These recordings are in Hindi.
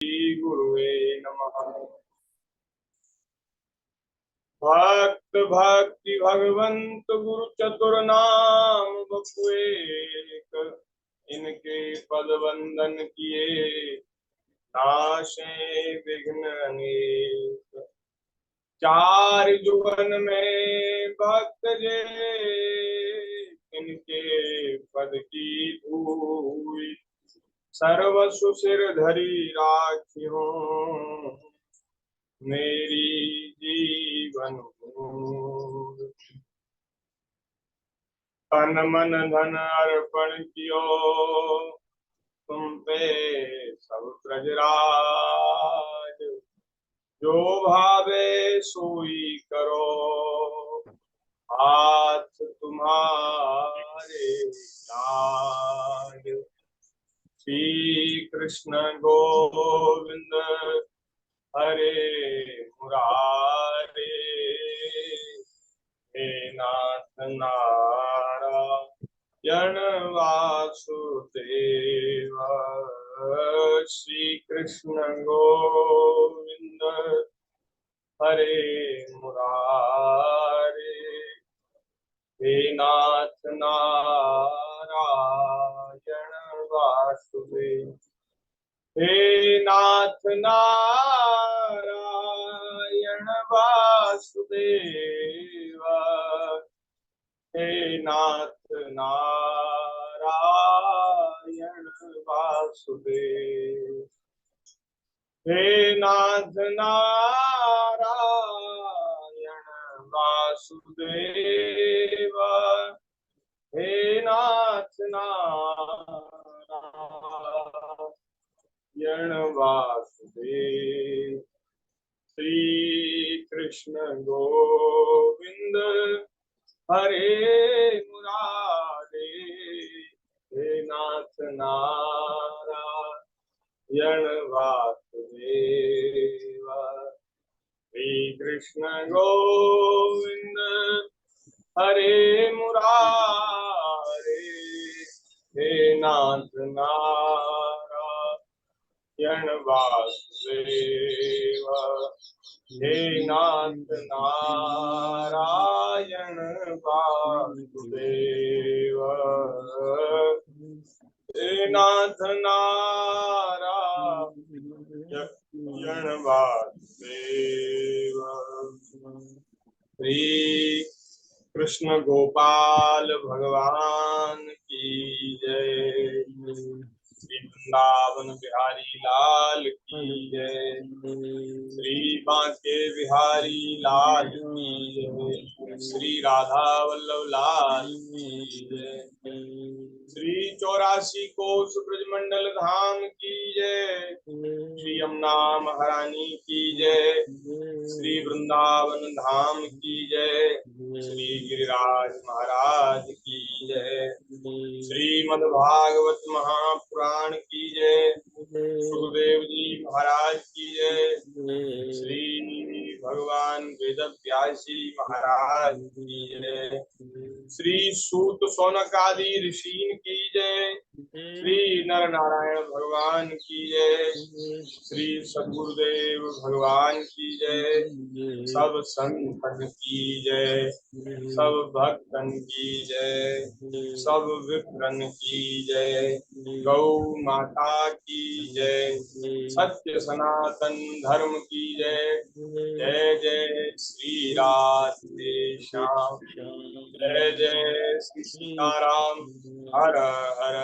गुरुवे नमः। भक्त भक्ति भगवंत गुरु चतुर नाम बपुएक, इनके पद वंदन किए नाशे विघ्न अनेक। चार जुगन में भक्त जे, इनके पद की धूई सर्व सुसिर धरी राखियो मेरी जीवन भूमि। तन मन धन अर्पण कियो तुम पे सब ब्रजराज, जो भावे सोई करो हाथ तुम्हारे लाज। श्री कृष्ण गोविंद हरे मुरारे, हे नाथ नारायण वासुदेव। श्री कृष्ण गोविंद हरे मुरारे, हे नाथ नारायण वासुदेव। हे नाथ नारायण वासुदेव, हे नाथ नारायण वासुदेव। हे नाथ नारायण वासुदेव, हे नाथ नारायण वासुदेव। श्री कृष्ण गोविंद हरे मुरारे, हे नाथ नारायण वासुदेव। श्री कृष्ण गोविंद हरे मुरारे, हे नाथ नारायण वासुदेव। हे नाथ नारायण वासुदेव, हे नाथ नारायण वासुदेव। श्री कृष्ण गोपाल भगवान की जय। श्री वृंदावन बिहारी लाल की जय। श्री बांके बिहारी लाल की जय। श्री राधा वल्लभ लाल की जय। श्री 84 कोस ब्रजमंडल धाम की जय। श्री यमुना महारानी की जय। श्री वृंदावन धाम की जय। श्री गिरिराज महाराज की जय। श्रीमद् भागवत महापुराण की जय। सुखदेव जी महाराज की जय। श्री भगवान वेद व्यासी महाराज की जय। श्री सूत सौनक आदि ऋषि की जय। श्री नर नारायण भगवान की जय। श्री सद्गुरुदेव भगवान की जय। सब संतन की जय। सब भक्तन की जय। सब विप्रन की जय। गौ माता की जय। सत्य सनातन धर्म की जय। जय जय श्री राधे श्याम। जय जय श्री सीताराम। हर हर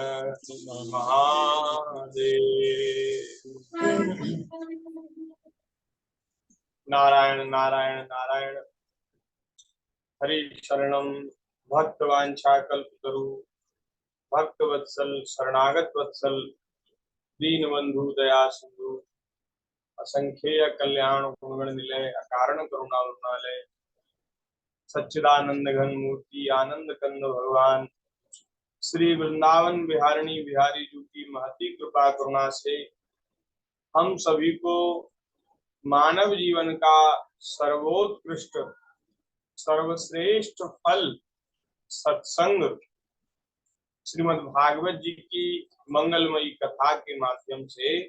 महादेव। नारायण नारायण नारायण। हरि शरणम भक्तवांछा कल्पतरु। भक्त वत्सल शरणागत वत्सल, दीन बंधु दया सिंधु, असंख्येय कल्याण गुणगण निलय, अकारण करुणालय, सच्चिदानंद घन मूर्ति आनंद कंद भगवान श्री वृंदावन बिहारिणी बिहारी जी की महती कृपा करुणा से हम सभी को मानव जीवन का सर्वोत्कृष्ट सर्वश्रेष्ठ फल सत्संग श्रीमद् भागवत जी की मंगलमयी कथा के माध्यम से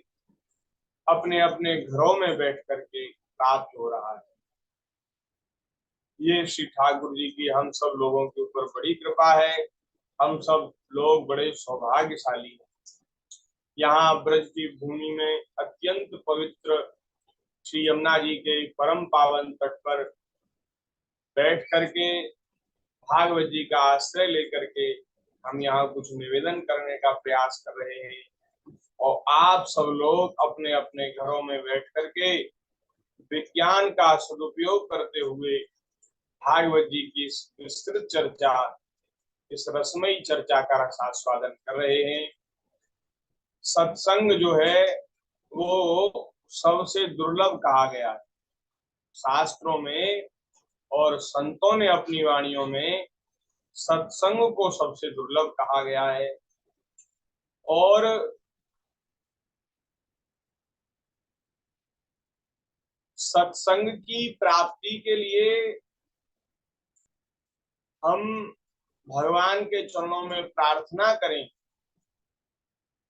अपने अपने घरों में बैठ करके प्राप्त हो रहा है। ये श्री ठाकुर जी की हम सब लोगों के ऊपर बड़ी कृपा है। हम सब लोग बड़े सौभाग्यशाली हैं। यहाँ ब्रज की भूमि में अत्यंत पवित्र श्री यमुना जी के परम पावन तट पर बैठ करके भागवत जी का आश्रय लेकर के हम यहाँ कुछ निवेदन करने का प्रयास कर रहे हैं, और आप सब लोग अपने अपने घरों में बैठ करके विज्ञान का सदुपयोग करते हुए भागवत जी की इस विस्तृत चर्चा, इस रसमयी चर्चा का रसास्वादन कर रहे हैं। सत्संग जो है वो सबसे दुर्लभ कहा गया है शास्त्रों में, और संतों ने अपनी वाणियों में सत्संग को सबसे दुर्लभ कहा गया है। और सत्संग की प्राप्ति के लिए हम भगवान के चरणों में प्रार्थना करें,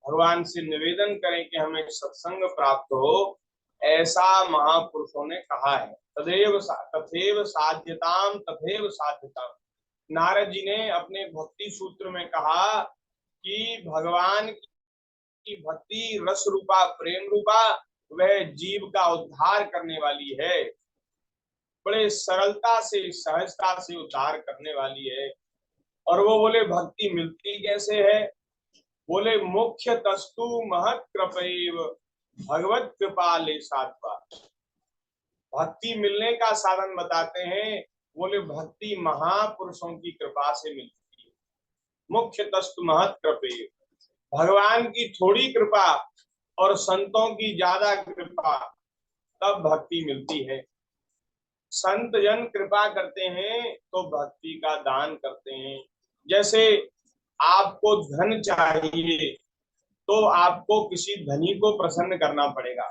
भगवान से निवेदन करें कि हमें सत्संग प्राप्त हो, ऐसा महापुरुषों ने कहा है। तथैव साध्यताम तथैव साध्यताम। नारद जी ने अपने भक्ति सूत्र में कहा कि भगवान की भक्ति रस रूपा प्रेम रूपा वह जीव का उद्धार करने वाली है, बड़े सरलता से सहजता से उद्धार करने वाली है। और वो बोले भक्ति मिलती कैसे है? बोले मुख्य तस्तु महत कृपैव भगवत कृपा ले साध्वा। भक्ति मिलने का साधन बताते हैं, बोले भक्ति महापुरुषों की कृपा से मिलती है। मुख्य तस्तु महत कृपैव, भगवान की थोड़ी कृपा और संतों की ज्यादा कृपा, तब भक्ति मिलती है। संत जन कृपा करते हैं तो भक्ति का दान करते हैं। जैसे आपको धन चाहिए तो आपको किसी धनी को प्रसन्न करना पड़ेगा।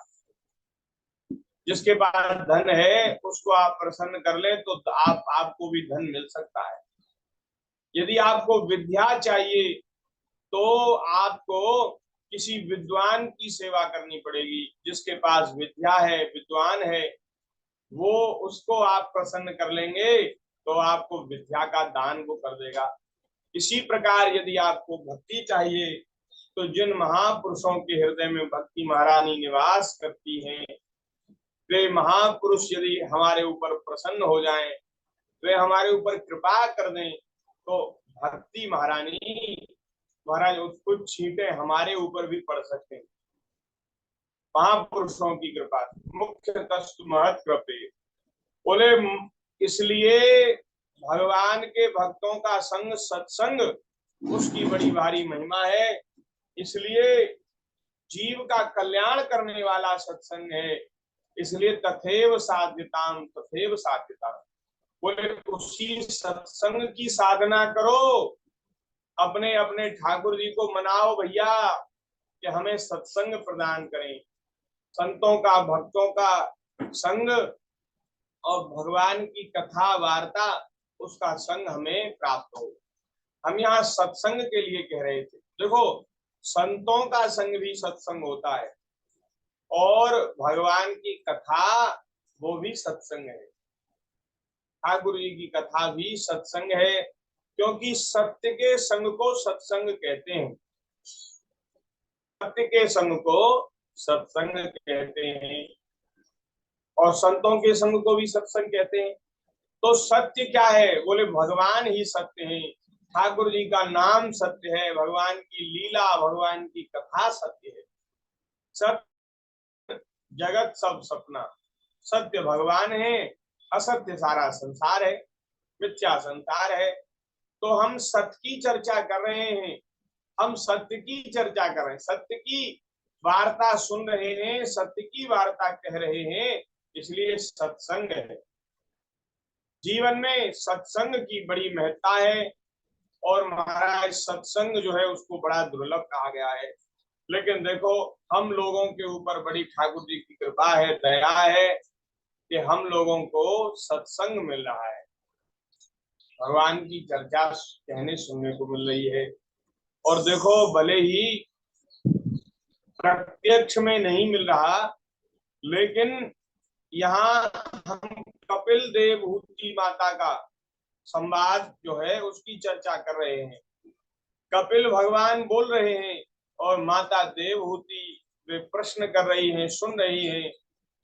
जिसके पास धन है उसको आप प्रसन्न कर ले तो आपको भी धन मिल सकता है। यदि आपको विद्या चाहिए तो आपको किसी विद्वान की सेवा करनी पड़ेगी। जिसके पास विद्या है, विद्वान है, वो उसको आप प्रसन्न कर लेंगे तो आपको विद्या का वो कर देगा। इसी प्रकार यदि आपको भक्ति चाहिए तो जिन महापुरुषों के हृदय में भक्ति महारानी निवास करती हैं, वे महापुरुष यदि हमारे ऊपर प्रसन्न हो जाएं, वे हमारे ऊपर कृपा कर दें, तो भक्ति महारानी महाराज कुछ छींटे हमारे ऊपर भी पड़ सकते हैं। महापुरुषों की कृपा, मुख्य तस्तु महत कृपे। बोले इसलिए भगवान के भक्तों का संग सत्संग, उसकी बड़ी भारी महिमा है। इसलिए जीव का कल्याण करने वाला सत्संग है। इसलिए तथैव साध्यताम तथैव साध्यताम। बोले उसी सत्संग की साधना करो, अपने अपने ठाकुर जी को मनाओ भैया कि हमें सत्संग प्रदान करें। संतों का भक्तों का संग और भगवान की कथा वार्ता, उसका संग हमें प्राप्त हो। हम यहाँ सत्संग के लिए कह रहे थे। देखो संतों का संग भी सत्संग होता है और भगवान की कथा वो भी सत्संग है। ठाकुर जी की कथा भी सत्संग है, क्योंकि सत्य के संग को सत्संग कहते हैं। सत्य के संग को सत्संग कहते हैं और संतों के संग को भी सत्संग कहते हैं। तो सत्य क्या है? बोले भगवान ही सत्य है, ठाकुर जी का नाम सत्य है, भगवान की लीला भगवान की कथा सत्य है। सत्य जगत सब सपना, सत्य भगवान है, असत्य सारा संसार है, मिथ्या संसार है। तो हम सत्य की चर्चा कर रहे हैं, हम सत्य की चर्चा कर रहे हैं, सत्य की वार्ता सुन रहे हैं, सत्य की वार्ता कह रहे हैं, इसलिए सत्संग है। जीवन में सत्संग की बड़ी महत्ता है और महाराज सत्संग जो है उसको बड़ा दुर्लभ कहा गया है। लेकिन देखो हम लोगों के ऊपर बड़ी ठाकुर जी की कृपा है, दया है कि हम लोगों को सत्संग मिल रहा है, भगवान की चर्चा कहने सुनने को मिल रही है। और देखो भले ही प्रत्यक्ष में नहीं मिल रहा, लेकिन यहाँ हम कपिल देवहूति माता का संवाद जो है उसकी चर्चा कर रहे हैं। कपिल भगवान बोल रहे हैं और माता देवहूति वे प्रश्न कर रही हैं, सुन रही हैं।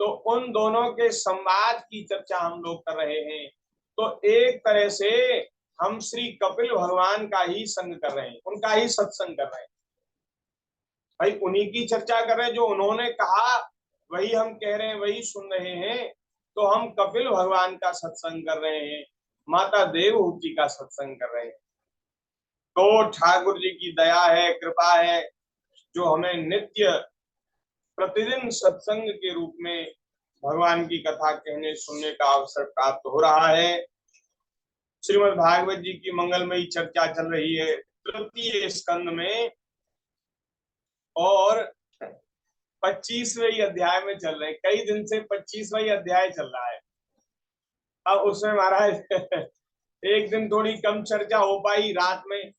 तो उन दोनों के संवाद की चर्चा हम लोग कर रहे हैं। तो एक तरह से हम श्री कपिल भगवान का ही संग कर रहे हैं, उनका ही सत्संग कर रहे हैं। भाई उन्हीं की चर्चा कर रहे हैं, जो उन्होंने कहा वही हम कह रहे हैं, वही सुन रहे हैं। तो हम कपिल भगवान का सत्संग कर रहे हैं, माता देवहूति का सत्संग कर रहे हैं। तो ठाकुर जी की दया है, कृपा है, जो हमें नित्य प्रतिदिन सत्संग के रूप में भगवान की कथा कहने सुनने का अवसर प्राप्त हो रहा है। श्रीमद् भागवत जी की मंगलमयी चर्चा चल रही है तृतीय स्कंद में, और 25वें अध्याय में चल रहे हैं। कई दिन से 25वां अध्याय चल रहा है। अब उसमें महाराज एक दिन थोड़ी कम चर्चा हो पाई रात में,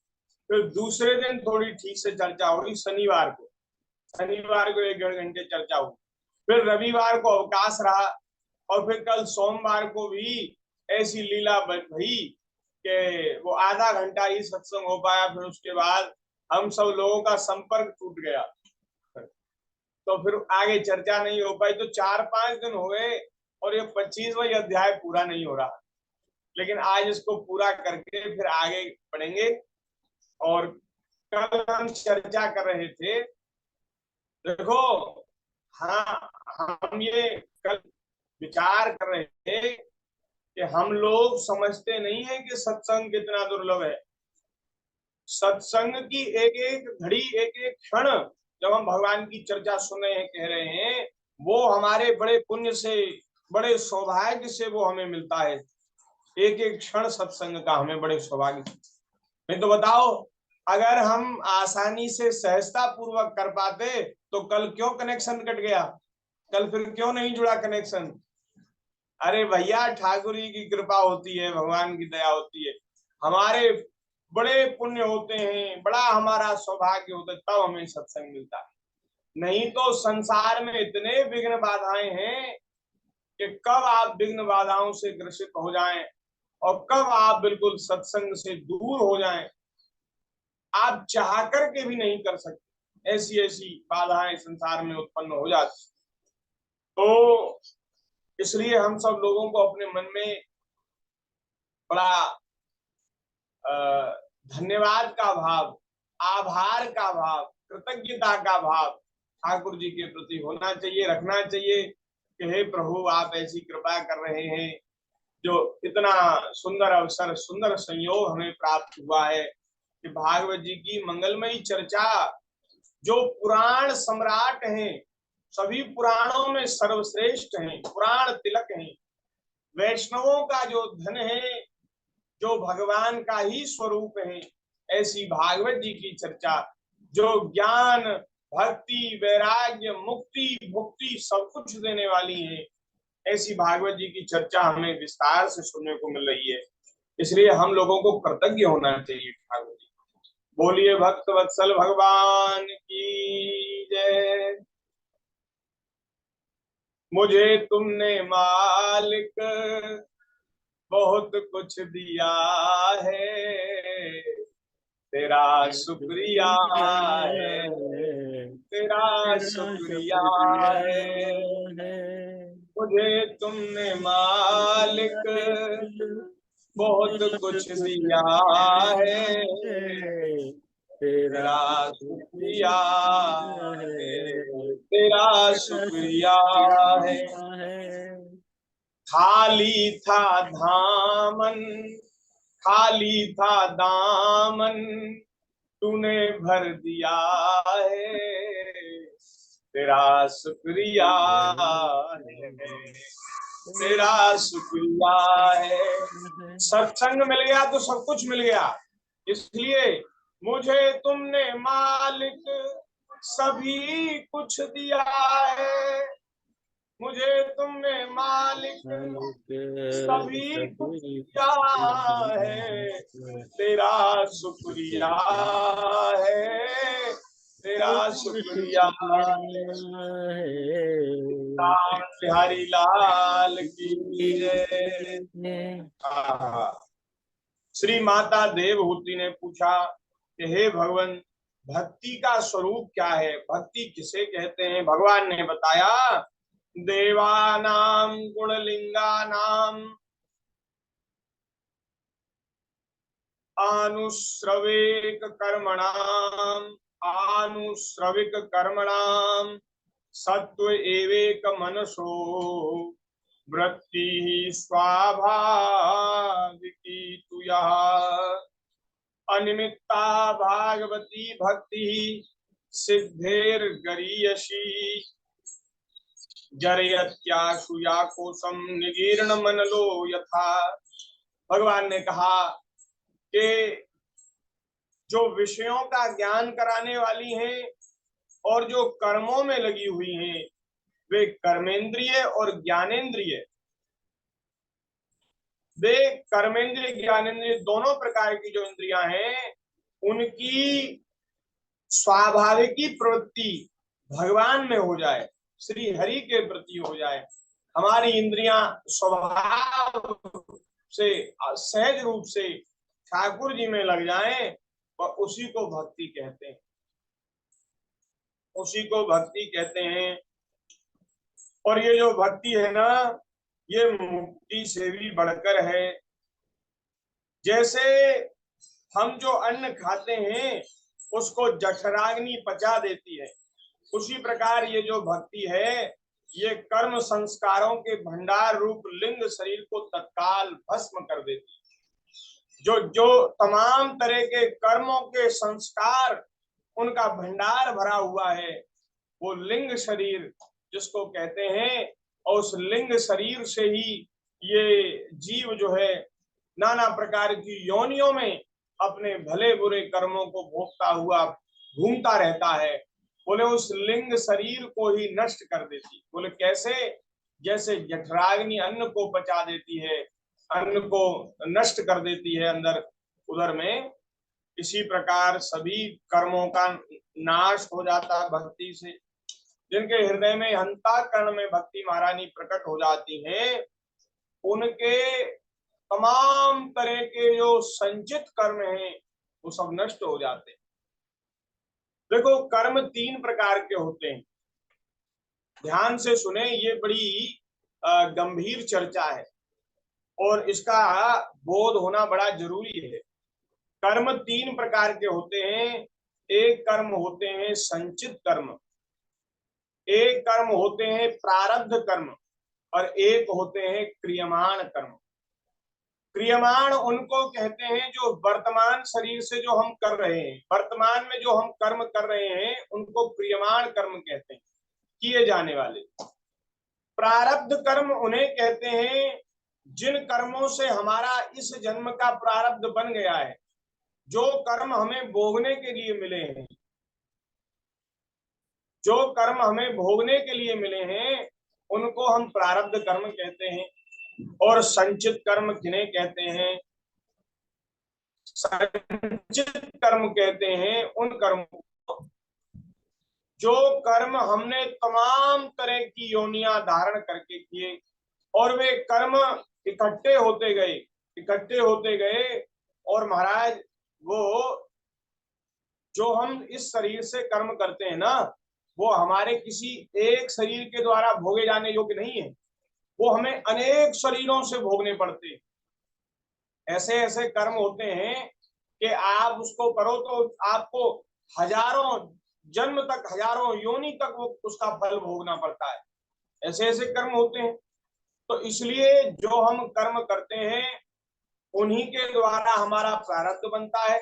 फिर दूसरे दिन थोड़ी ठीक से चर्चा हुई शनिवार को 1-1.5 घंटे चर्चा हुई। फिर रविवार को अवकाश रहा, और फिर कल सोमवार को भी ऐसी लीला भई कि वो आधा घंटा ही सत्संग हो पाया। फिर उसके बाद हम सब लोगों का संपर्क टूट गया, तो फिर आगे चर्चा नहीं हो पाई। तो 4-5 दिन हो गए और ये 25वां अध्याय पूरा नहीं हो रहा। लेकिन आज इसको पूरा करके फिर आगे बढ़ेंगे। और कल हम चर्चा कर रहे थे, देखो, हाँ, हम ये कल विचार कर रहे थे कि हम लोग समझते नहीं है कि सत्संग कितना दुर्लभ है। सत्संग की एक एक घड़ी, एक एक क्षण जब हम भगवान की चर्चा सुन रहे हैं, कह रहे हैं, वो हमारे बड़े पुण्य से, बड़े सौभाग्य से वो हमें मिलता है। एक एक क्षण सत्संग का हमें बड़े सौभाग्य। नहीं तो बताओ, अगर हम आसानी से सहजता पूर्वक कर पाते तो कल क्यों कनेक्शन कट गया? कल फिर क्यों नहीं जुड़ा कनेक्शन? अरे भैया, ठाकुर जी की कृपा होती है, भगवान की दया होती है, हमारे बड़े पुण्य होते हैं, बड़ा हमारा सौभाग्य होता है, तब हमें सत्संग मिलता है। नहीं तो संसार में इतने विघ्न बाधाएं हैं कि कब आप विघ्न बाधाओं से ग्रसित हो जाएं और कब आप बिल्कुल सत्संग से दूर हो जाएं, आप चाह करके भी नहीं कर सकते। ऐसी ऐसी बाधाएं संसार में उत्पन्न हो जाती। तो इसलिए हम सब लोगों को अपने मन में बड़ा धन्यवाद का भाव, आभार का भाव, कृतज्ञता का भाव ठाकुर जी के प्रति होना चाहिए, रखना चाहिए कि हे प्रभु, आप ऐसी कृपा कर रहे हैं, जो इतना सुंदर अवसर, सुंदर संयोग हमें प्राप्त हुआ है कि भागवत जी की मंगलमयी चर्चा, जो पुराण सम्राट हैं, सभी पुराणों में सर्वश्रेष्ठ हैं, पुराण तिलक हैं, वैष्णवों का जो धन है, जो भगवान का ही स्वरूप है, ऐसी भागवत जी की चर्चा, जो ज्ञान, भक्ति, वैराग्य, मुक्ति, भुक्ति सब कुछ देने वाली है, ऐसी भागवत जी की चर्चा हमें विस्तार से सुनने को मिल रही है। इसलिए हम लोगों को कृतज्ञ होना चाहिए ठाकुर जी। बोलिए भक्त वत्सल भगवान की जय। मुझे तुमने मालिक बहुत कुछ दिया है, तेरा शुक्रिया है, तेरा शुक्रिया है। मुझे तुमने मालिक बहुत कुछ दिया है, तेरा शुक्रिया है, तेरा शुक्रिया है। खाली था धामन, खाली था दामन, तूने भर दिया है, तेरा शुक्रिया है, तेरा शुक्रिया है। सत्संग मिल गया तो सब कुछ मिल गया। इसलिए मुझे तुमने मालिक सभी कुछ दिया है, मुझे तुमने मालिक सभी कुछ दिया है, तेरा शुक्रिया है, तेरा शुक्रिया राम बिहारी लाल की जय। श्री माता देवहूति ने पूछा कि हे भगवान, भक्ति का स्वरूप क्या है, भक्ति किसे कहते हैं? भगवान ने बताया, देवानाम गुणलिंगानाम आनुश्रविक कर्मणाम सत्व एवेक मनसो वृत्ति स्वाभाविकी तु यः अनिमित्ता भागवती भक्ति सिद्धेर्गरीयसी जरयत्याशुया कोशम निगीर्ण मनलो यथा। भगवान ने कहा कि जो विषयों का ज्ञान कराने वाली हैं और जो कर्मों में लगी हुई हैं, वे कर्मेंद्रिय और ज्ञानेंद्रिय, वे कर्मेंद्रिय ज्ञानेंद्रिय दोनों प्रकार की जो इंद्रियां हैं, उनकी स्वाभाविकी प्रवृत्ति भगवान में हो जाए, श्री हरि के प्रति हो जाए। हमारी इंद्रियां स्वभाव से सहज रूप से ठाकुर जी में लग जाएं, और उसी को भक्ति कहते हैं, उसी को भक्ति कहते हैं। और ये जो भक्ति है ना, ये मुक्ति से भी बढ़कर है। जैसे हम जो अन्न खाते हैं उसको जठराग्नि पचा देती है, उसी प्रकार ये जो भक्ति है, ये कर्म संस्कारों के भंडार रूप लिंग शरीर को तत्काल भस्म कर देती है। जो जो तमाम तरह के कर्मों के संस्कार उनका भंडार भरा हुआ है, वो लिंग शरीर जिसको कहते हैं, और उस लिंग शरीर से ही ये जीव जो है नाना प्रकार की योनियों में अपने भले बुरे कर्मों को भोगता हुआ घूमता रहता है। बोले उस लिंग शरीर को ही नष्ट कर देती। बोले कैसे? जैसे जठराग्नि अन्न को पचा देती है, अन्न को नष्ट कर देती है अंदर उधर में, इसी प्रकार सभी कर्मों का नाश हो जाता है भक्ति से। जिनके हृदय में अंतःकरण में भक्ति महारानी प्रकट हो जाती है, उनके तमाम तरह के जो संचित कर्म हैं वो सब नष्ट हो जाते हैं। देखो, कर्म 3 प्रकार के होते हैं, ध्यान से सुने, ये बड़ी गंभीर चर्चा है और इसका बोध होना बड़ा जरूरी है। कर्म 3 प्रकार के होते हैं। एक कर्म होते हैं संचित कर्म, एक कर्म होते हैं प्रारब्ध कर्म, और एक होते हैं क्रियमाण कर्म। क्रियमाण उनको कहते हैं जो वर्तमान शरीर से जो हम कर रहे हैं, वर्तमान में जो हम कर्म कर रहे हैं, उनको क्रियमाण कर्म कहते हैं, किए जाने वाले। प्रारब्ध कर्म उन्हें कहते हैं जिन कर्मों से हमारा इस जन्म का प्रारब्ध बन गया है, जो कर्म हमें भोगने के लिए मिले हैं, जो कर्म हमें भोगने के लिए मिले हैं, उनको हम प्रारब्ध कर्म कहते हैं। और संचित कर्म किन्हें कहते हैं? संचित कर्म कहते हैं उन कर्मों को जो कर्म हमने तमाम तरह की योनियां धारण करके किए, और वे कर्म इकट्ठे होते गए, इकट्ठे होते गए, और महाराज वो जो हम इस शरीर से कर्म करते हैं ना, वो हमारे किसी एक शरीर के द्वारा भोगे जाने योग्य नहीं है, वो हमें अनेक शरीरों से भोगने पड़ते हैं। ऐसे ऐसे कर्म होते हैं कि आप उसको करो तो आपको हजारों जन्म तक, हजारों योनि तक वो उसका फल भोगना पड़ता है। ऐसे ऐसे कर्म होते हैं। तो इसलिए जो हम कर्म करते हैं उन्हीं के द्वारा हमारा प्रारब्ध बनता है।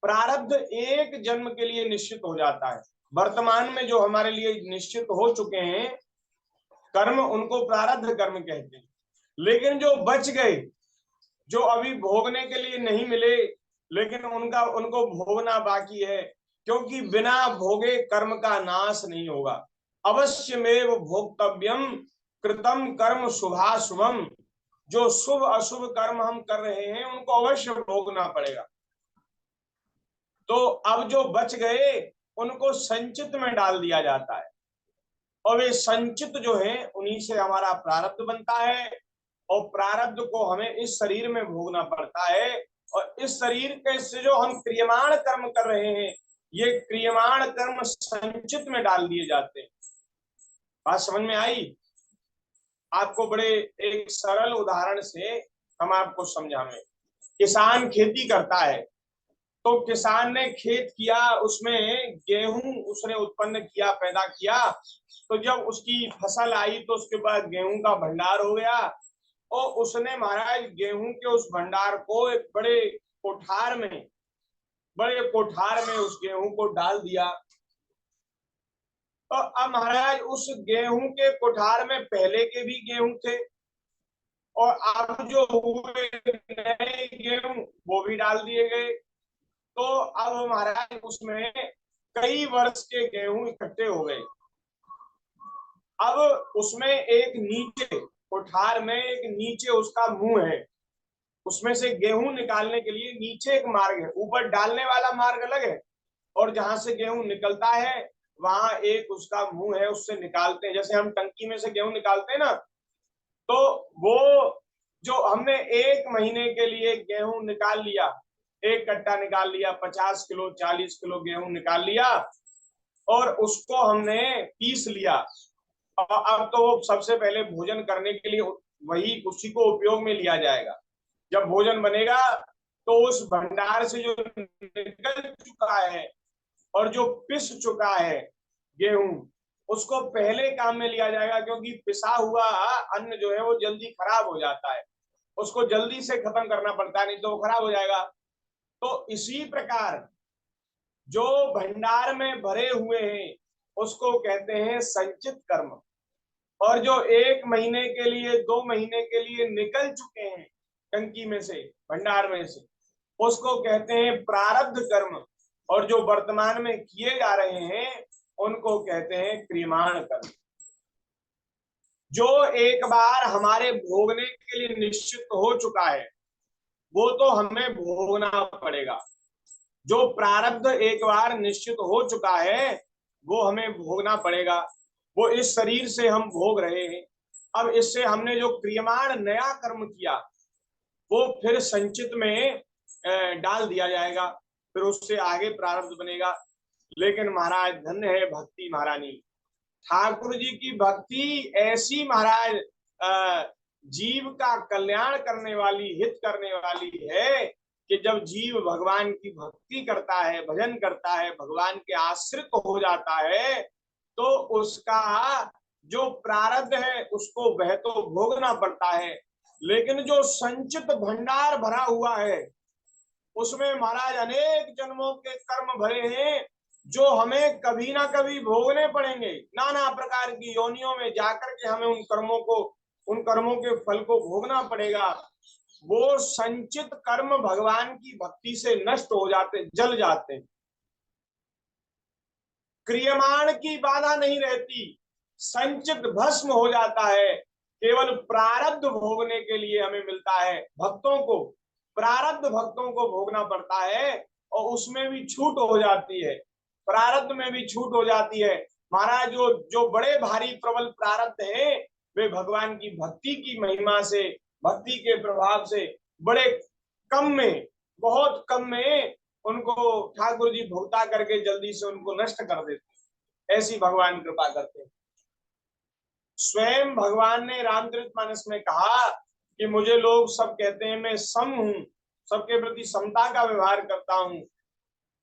प्रारब्ध एक जन्म के लिए निश्चित हो जाता है। वर्तमान में जो हमारे लिए निश्चित हो चुके हैं कर्म, उनको प्रारब्ध कर्म कहते हैं। लेकिन जो बच गए, जो अभी भोगने के लिए नहीं मिले, लेकिन उनको भोगना बाकी है, क्योंकि बिना भोगे कर्म का नाश नहीं होगा। अवश्यमेव भोक्तव्यम कृतम कर्म शुभाशुभम। जो शुभ अशुभ कर्म हम कर रहे हैं उनको अवश्य भोगना पड़ेगा। तो अब जो बच गए उनको संचित में डाल दिया जाता है, और वे संचित जो है उन्हीं से हमारा प्रारब्ध बनता है, और प्रारब्ध को हमें इस शरीर में भोगना पड़ता है। और इस शरीर के से जो हम क्रियमाण कर्म कर रहे हैं, ये क्रियमाण कर्म संचित में डाल दिए जाते हैं। बात समझ में आई? आपको बड़े एक सरल उदाहरण से हम आपको समझाएं। किसान खेती करता है, तो किसान ने खेत किया, उसमें गेहूं उसने उत्पन्न किया, पैदा किया। तो जब उसकी फसल आई तो उसके बाद गेहूं का भंडार हो गया, और उसने महाराज गेहूं के उस भंडार को एक बड़े कोठार में उस गेहूं को डाल दिया। तो अब महाराज उस गेहूं के कोठार में पहले के भी गेहूं थे, और अब जो हुए नए गेहूं वो भी डाल दिए गए। तो अब महाराज उसमें कई वर्ष के गेहूं इकट्ठे हो गए। अब उसमें एक नीचे कोठार में एक नीचे उसका मुंह है, उसमें से गेहूं निकालने के लिए नीचे एक मार्ग है, ऊपर डालने वाला मार्ग अलग है, और जहां से गेहूं निकलता है वहां एक उसका मुंह है, उससे निकालते हैं। जैसे हम टंकी में से गेहूं निकालते हैं ना, तो वो जो हमने 1 महीने के लिए गेहूं निकाल लिया, एक कट्टा निकाल लिया, 50 किलो 40 किलो गेहूं निकाल लिया, और उसको हमने पीस लिया। और अब तो वो सबसे पहले भोजन करने के लिए वही उसी को उपयोग में लिया जाएगा। जब भोजन बनेगा तो उस भंडार से जो निकल चुका है और जो पिस चुका है गेहूं, उसको पहले काम में लिया जाएगा, क्योंकि पिसा हुआ अन्न जो है वो जल्दी खराब हो जाता है, उसको जल्दी से खत्म करना पड़ता है, नहीं तो वो खराब हो जाएगा। तो इसी प्रकार जो भंडार में भरे हुए हैं उसको कहते हैं संचित कर्म, और जो 1 महीने के लिए 2 महीने के लिए निकल चुके हैं टंकी में से भंडार में से, उसको कहते हैं प्रारब्ध कर्म, और जो वर्तमान में किए जा रहे हैं उनको कहते हैं क्रियमाण कर्म। जो एक बार हमारे भोगने के लिए निश्चित हो चुका है वो तो हमें भोगना पड़ेगा। जो प्रारब्ध एक बार निश्चित हो चुका है वो हमें भोगना पड़ेगा, वो इस शरीर से हम भोग रहे हैं। अब इससे हमने जो क्रियमाण नया कर्म किया वो फिर संचित में डाल दिया जाएगा, फिर उससे आगे प्रारब्ध बनेगा। लेकिन महाराज धन्य है भक्ति महारानी, ठाकुर जी की भक्ति ऐसी महाराज जीव का कल्याण करने वाली, हित करने वाली है कि जब जीव भगवान की भक्ति करता है, भजन करता है, भगवान के आश्रित हो जाता है, तो उसका जो प्रारब्ध है उसको वह तो भोगना पड़ता है, लेकिन जो संचित भंडार भरा हुआ है उसमें महाराज अनेक जन्मों के कर्म भरे हैं, जो हमें कभी ना कभी भोगने पड़ेंगे। नाना प्रकार की योनियों में जाकर के हमें उन कर्मों के फल को भोगना पड़ेगा। वो संचित कर्म भगवान की भक्ति से नष्ट हो जाते, जल जाते। क्रियमाण की बाधा नहीं रहती, संचित भस्म हो जाता है। केवल प्रारब्ध भोगने के लिए हमें मिलता है, भक्तों को प्रारब्ध भक्तों को भोगना पड़ता है, और उसमें भी छूट हो जाती है, प्रारब्ध में भी छूट हो जाती है। महाराज जो जो बड़े भारी प्रबल प्रारब्ध हैं वे भगवान की भक्ति की महिमा से, भक्ति के प्रभाव से बड़े कम में, बहुत कम में उनको ठाकुर जी भुगता करके जल्दी से उनको नष्ट कर देते। ऐसी भगवान कृपा करते हैं। स्वयं भगवान ने रामचरितमानस में कहा कि मुझे लोग सब कहते हैं मैं सम हूं, सबके प्रति समता का व्यवहार करता हूं।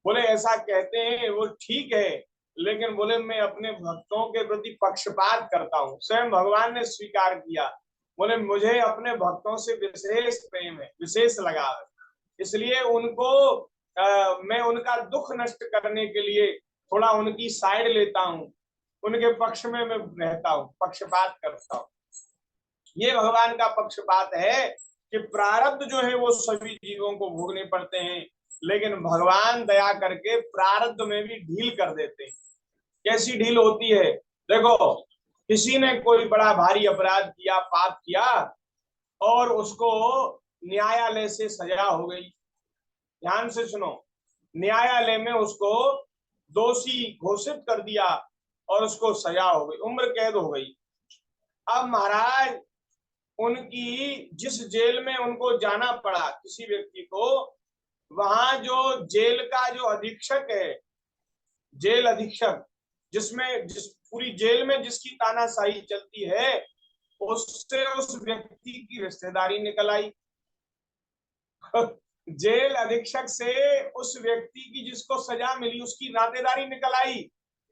बोले ऐसा कहते हैं वो ठीक है, लेकिन बोले मैं अपने भक्तों के प्रति पक्षपात करता हूं। स्वयं भगवान ने स्वीकार किया, बोले मुझे अपने भक्तों से विशेष प्रेम है, विशेष लगाव है, इसलिए उनको मैं उनका दुख नष्ट करने के लिए थोड़ा उनकी साइड लेता हूं, उनके पक्ष में मैं रहता हूं, पक्षपात करता हूं। ये भगवान का पक्षपात है कि प्रारब्ध जो है वो सभी जीवों को भोगने पड़ते हैं, लेकिन भगवान दया करके प्रारब्ध में भी ढील कर देते हैं। कैसी ढील होती है? देखो, किसी ने कोई बड़ा भारी अपराध किया, पाप किया, और उसको न्यायालय से सजा हो गई। ध्यान से सुनो, न्यायालय में उसको दोषी घोषित कर दिया और उसको सजा हो गई, उम्र कैद हो गई। अब महाराज उनकी जिस जेल में उनको जाना पड़ा किसी व्यक्ति को, वहां जो जेल का जो अधीक्षक है, जेल अधीक्षक, जिस पूरी जेल में जिसकी तानाशाही चलती है, उससे उस व्यक्ति की रिश्तेदारी निकल आई। जेल अधीक्षक से उस व्यक्ति की जिसको सजा मिली उसकी नातेदारी निकल आई।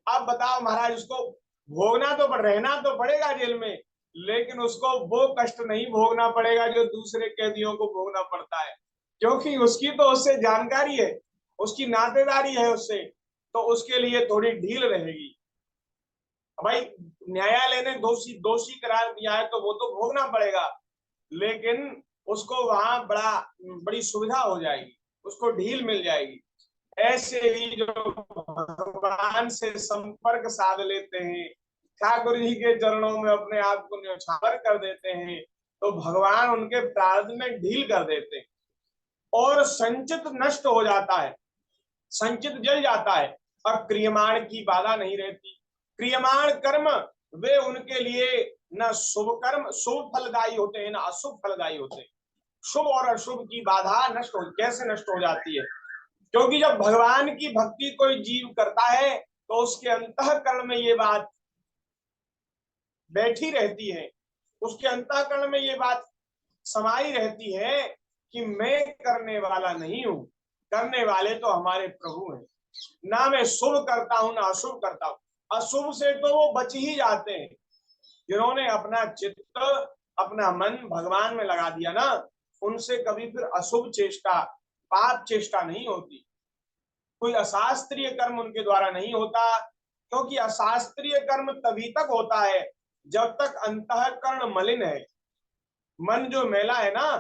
अब बताओ महाराज, उसको भोगना तो रहना तो पड़ेगा जेल में, लेकिन उसको वो कष्ट नहीं भोगना पड़ेगा जो दूसरे कैदियों को भोगना पड़ता है, क्योंकि उसकी तो उससे जानकारी है, उसकी नातेदारी है उससे, तो उसके लिए थोड़ी ढील रहेगी। भाई न्यायालय ने दोषी दोषी करार दिया है तो वो तो भोगना पड़ेगा, लेकिन उसको वहां बड़ी सुविधा हो जाएगी, उसको ढील मिल जाएगी। ऐसे ही जो भगवान से संपर्क साध लेते हैं, ठाकुर जी के चरणों में अपने आप को न्यौछावर कर देते हैं, तो भगवान उनके प्रारब्ध में ढील कर देते हैं और संचित नष्ट हो जाता है, संचित जल जाता है, और क्रियमाण की बाधा नहीं रहती। क्रियमाण कर्म वे उनके लिए न शुभ कर्म शुभ फलदायी होते हैं, न अशुभ फलदायी होते हैं। शुभ और अशुभ की बाधा नष्ट हो, कैसे नष्ट हो जाती है? क्योंकि जब भगवान की भक्ति कोई जीव करता है तो उसके अंतःकरण में ये बात बैठी रहती है, उसके अंतःकरण में ये बात समाई रहती है कि मैं करने वाला नहीं हूं, करने वाले तो हमारे प्रभु हैं। ना मैं शुभ करता हूं ना अशुभ करता हूं। अशुभ से तो वो बच ही जाते हैं जिन्होंने अपना चित्त अपना मन भगवान में लगा दिया ना, उनसे कभी फिर अशुभ चेष्टा पाप चेष्टा नहीं होती, कोई अशास्त्रीय कर्म उनके द्वारा नहीं होता। क्योंकि अशास्त्रीय कर्म तभी तक होता है जब तक अंतःकरण मलिन है, मन जो मैला है ना,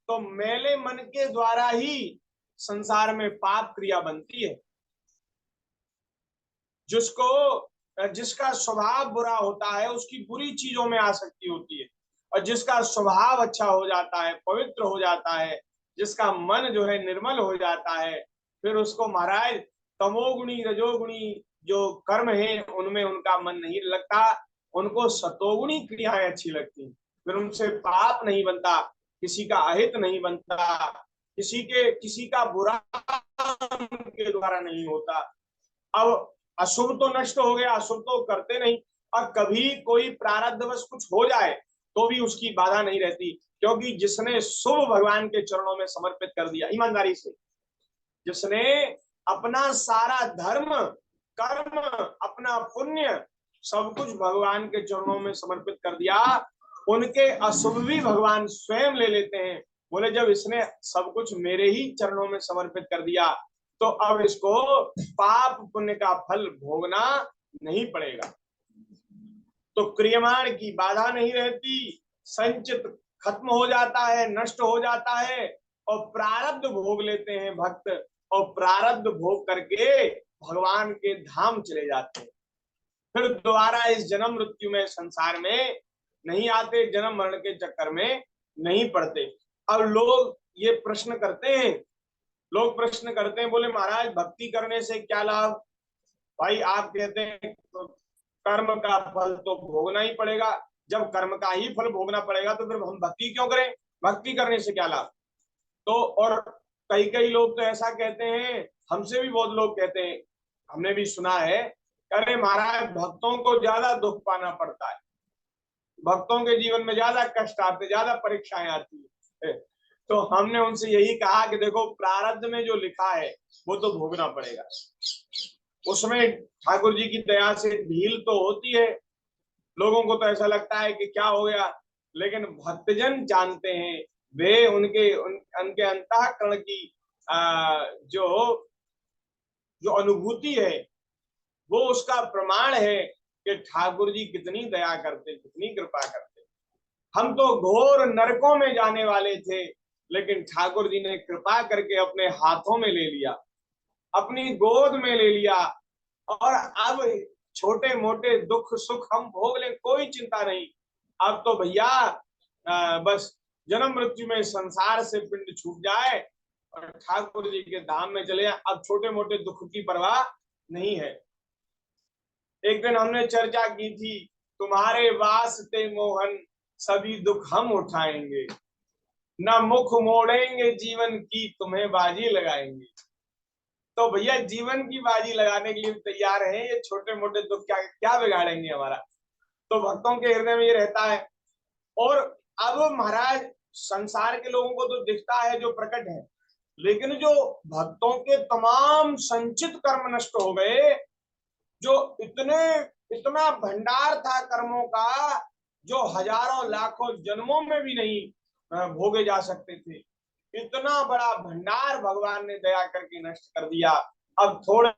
तो मैले मन के द्वारा ही संसार में पाप क्रिया बनती है। जिसका स्वभाव बुरा होता है उसकी बुरी चीजों में आसक्ति होती है, और जिसका स्वभाव अच्छा हो जाता है, पवित्र हो जाता है, जिसका मन जो है निर्मल हो जाता है, फिर उसको महाराज तमोगुणी रजोगुणी जो कर्म है उनमें उनका मन नहीं लगता, उनको सतोगुणी क्रियाएं अच्छी लगती, फिर उनसे पाप नहीं बनता, किसी का अहित नहीं बनता, किसी का बुरा उनके द्वारा नहीं होता। अब अशुभ तो नष्ट हो गया, अशुभ तो करते नहीं, और कभी कोई प्रारब्धवश कुछ हो जाए तो भी उसकी बाधा नहीं रहती, क्योंकि जिसने शुभ भगवान के चरणों में समर्पित कर दिया ईमानदारी से, जिसने अपना सारा धर्म कर्म अपना पुण्य सब कुछ भगवान के चरणों में समर्पित कर दिया, उनके अशुभ भी भगवान स्वयं ले लेते हैं। बोले जब इसने सब कुछ मेरे ही चरणों में समर्पित कर दिया तो अब इसको पाप पुण्य का फल भोगना नहीं पड़ेगा। तो क्रियमाण की बाधा नहीं रहती, संचित खत्म हो जाता है, नष्ट हो जाता है, और प्रारब्ध भोग लेते हैं भक्त, और प्रारब्ध भोग करके भगवान के धाम चले जाते हैं, फिर दोबारा इस जन्म मृत्यु में संसार में नहीं आते, जन्म मरण के चक्कर में नहीं पड़ते। अब लोग ये प्रश्न करते हैं, बोले महाराज भक्ति करने से क्या लाभ? भाई आप कहते हैं तो कर्म का फल तो भोगना ही पड़ेगा, जब कर्म का ही फल भोगना पड़ेगा तो फिर हम भक्ति क्यों करें? भक्ति करने से क्या लाभ? तो और कई कई लोग तो ऐसा कहते हैं, हमसे भी बहुत लोग कहते हैं, हमने भी सुना है, अरे महाराज भक्तों को ज्यादा दुख पाना पड़ता है, भक्तों के जीवन में ज्यादा कष्ट आते, ज्यादा परीक्षाएं आती है। तो हमने उनसे यही कहा कि देखो प्रारब्ध में जो लिखा है वो तो भोगना पड़ेगा, उसमें ठाकुर जी की दया से ढील तो होती है। लोगों को तो ऐसा लगता है कि क्या हो गया, लेकिन भक्तजन जानते हैं, वे उनके अंतःकरण की जो जो अनुभूति है वो उसका प्रमाण है कि ठाकुर जी कितनी दया करते, कितनी कृपा करते। हम तो घोर नरकों में जाने वाले थे, लेकिन ठाकुर जी ने कृपा करके अपने हाथों में ले लिया, अपनी गोद में ले लिया, और अब छोटे मोटे दुख सुख हम भोग लें, कोई चिंता नहीं। अब तो भैया बस जन्म मृत्यु में संसार से पिंड छूट जाए और ठाकुर जी के धाम में चले जाए, अब छोटे मोटे दुख की परवाह नहीं है। एक दिन हमने चर्चा की थी, तुम्हारे वास्ते मोहन सभी दुख हम उठाएंगे, ना मुख मोड़ेंगे जीवन की, तुम्हें बाजी लगाएंगे। तो भैया जीवन की बाजी लगाने के लिए तैयार हैं, ये छोटे मोटे दुख क्या क्या बिगाड़ेंगे हमारा। तो भक्तों के हृदय में ये रहता है। और अब महाराज संसार के लोगों को तो दिखता है जो प्रकट है, लेकिन जो भक्तों के तमाम संचित कर्म नष्ट हो गए, जो इतना भंडार था कर्मों का, जो हजारों लाखों जन्मों में भी नहीं भोगे जा सकते थे, इतना बड़ा भंडार भगवान ने दया करके नष्ट कर दिया। अब थोड़े